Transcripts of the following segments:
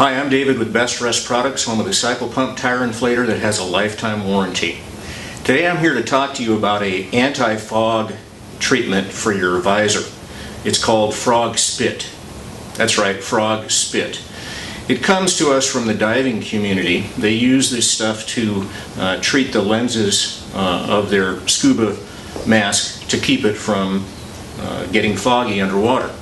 Hi, I'm David with Best Rest Products, home of the cycle pump tire inflator that has a lifetime warranty. Today I'm here to talk to you about an anti-fog treatment for your visor. It's called Frog Spit. That's right, Frog Spit. It comes to us from the diving community. They use this stuff to treat the lenses of their scuba mask to keep it from getting foggy underwater.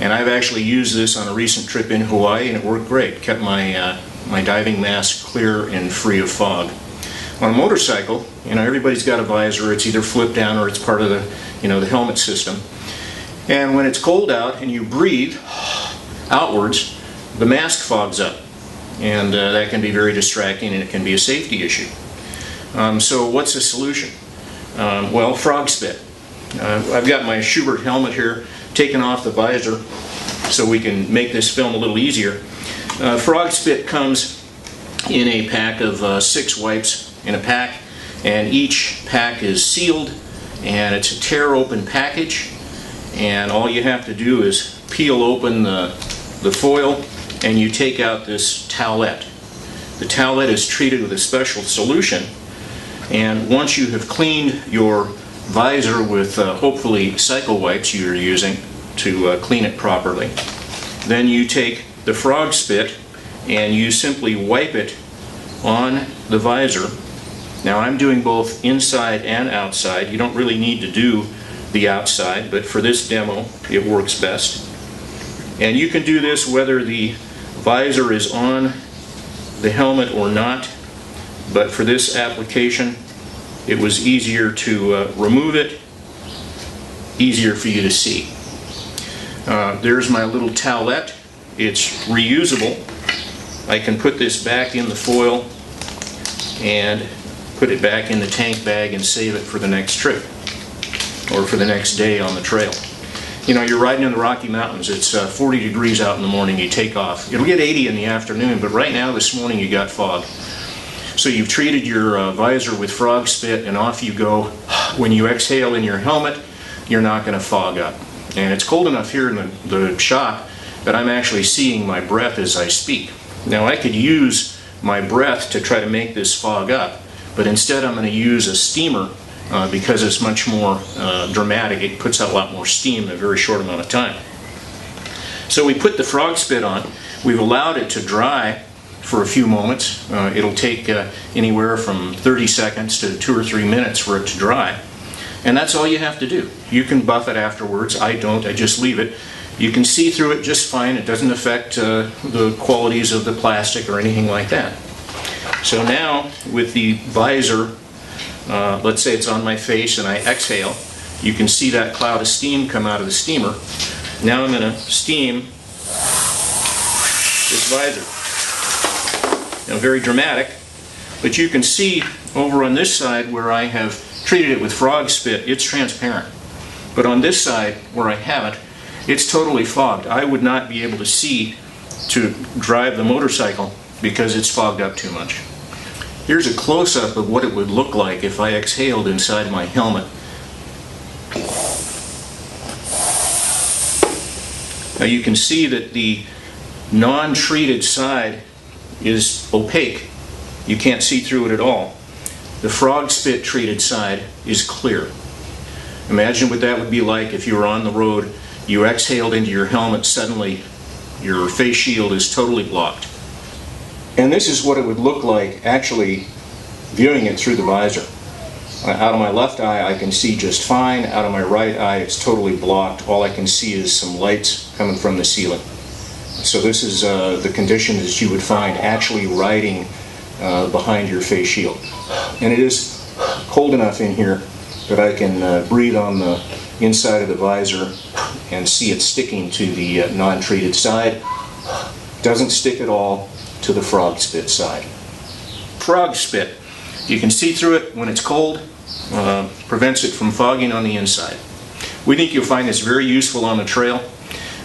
And I've actually used this on a recent trip in Hawaii, and it worked great. Kept my my diving mask clear and free of fog. On a motorcycle, everybody's got a visor. It's either flipped down or it's part of the the helmet system. And when it's cold out and you breathe outwards, the mask fogs up, and that can be very distracting, and it can be a safety issue. So what's the solution? Well, Frog Spit. I've got my Schubert helmet here, taken off the visor so we can make this film a little easier. Frog Spit comes in a pack of 6 wipes in a pack, and each pack is sealed, and it's a tear open package, and all you have to do is peel open the foil and you take out this towelette. The towelette is treated with a special solution, and once you have cleaned your visor with hopefully cycle wipes you're using to clean it properly, then you take the Frog Spit and you simply wipe it on the visor. Now I'm doing both inside and outside. You don't really need to do the outside, but for this demo it works best. And you can do this whether the visor is on the helmet or not, but for this application it was easier to remove it, easier for you to see. There's my little towelette. It's reusable. I can put this back in the foil and put it back in the tank bag and save it for the next trip or for the next day on the trail. You're riding in the Rocky Mountains. It's 40 degrees out in the morning. You take off. It'll get 80 in the afternoon, but right now this morning you got fog. So you've treated your visor with Frog Spit, and off you go. When you exhale in your helmet, you're not going to fog up. And it's cold enough here in the shop that I'm actually seeing my breath as I speak. Now I could use my breath to try to make this fog up, but instead I'm going to use a steamer because it's much more dramatic. It puts out a lot more steam in a very short amount of time. So we put the Frog Spit on. We've allowed it to dry for a few moments. It'll take anywhere from 30 seconds to 2 or 3 minutes for it to dry. And that's all you have to do. You can buff it afterwards. I don't. I just leave it. You can see through it just fine. It doesn't affect the qualities of the plastic or anything like that. So now with the visor, let's say it's on my face and I exhale, you can see that cloud of steam come out of the steamer. Now I'm going to steam this visor. Very dramatic, but you can see over on this side where I have treated it with Frog Spit, it's transparent. But on this side where I haven't, it's totally fogged. I would not be able to see to drive the motorcycle because it's fogged up too much. Here's a close-up of what it would look like if I exhaled inside my helmet. Now you can see that the non-treated side is opaque. You can't see through it at all. The Frog Spit treated side is clear. Imagine what that would be like if you were on the road, you exhaled into your helmet, suddenly your face shield is totally blocked. And this is what it would look like actually viewing it through the visor. Out of my left eye I can see just fine. Out of my right eye it's totally blocked. All I can see is some lights coming from the ceiling. So this is the conditions that you would find actually riding behind your face shield. And it is cold enough in here that I can breathe on the inside of the visor and see it sticking to the non-treated side. Doesn't stick at all to the Frog Spit side. Frog Spit, you can see through it when it's cold, prevents it from fogging on the inside. We think you'll find this very useful on the trail.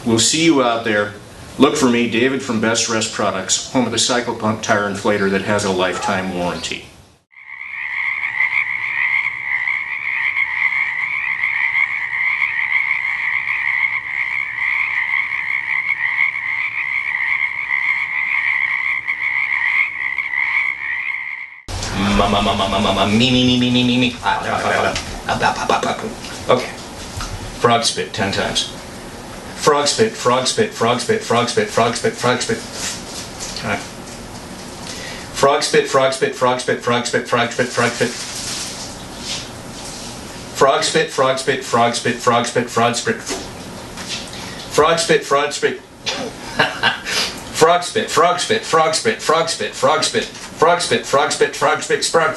We'll see you out there. Look for me, David from Best Rest Products, home of the cycle pump tire inflator that has a lifetime warranty. Me. Okay. Frog spit 10 times. Frog spit, frog spit, frog spit, frog spit, frog spit, frog spit. Okay. Frog spit, frog spit, frog spit, frog spit, frog spit, frog spit. Frog spit, frog spit, frog spit, frog spit, frog spit. Frog spit, frog spit. Frog spit, frog spit, frog spit, frog spit, frog spit, frog spit, frog spit, frog spit, frog.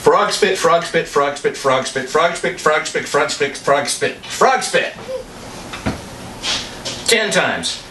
Frog spit, frog spit, frog spit, frog spit, frog spit, frog spit, frog spit, frog spit, frog spit. 10 times.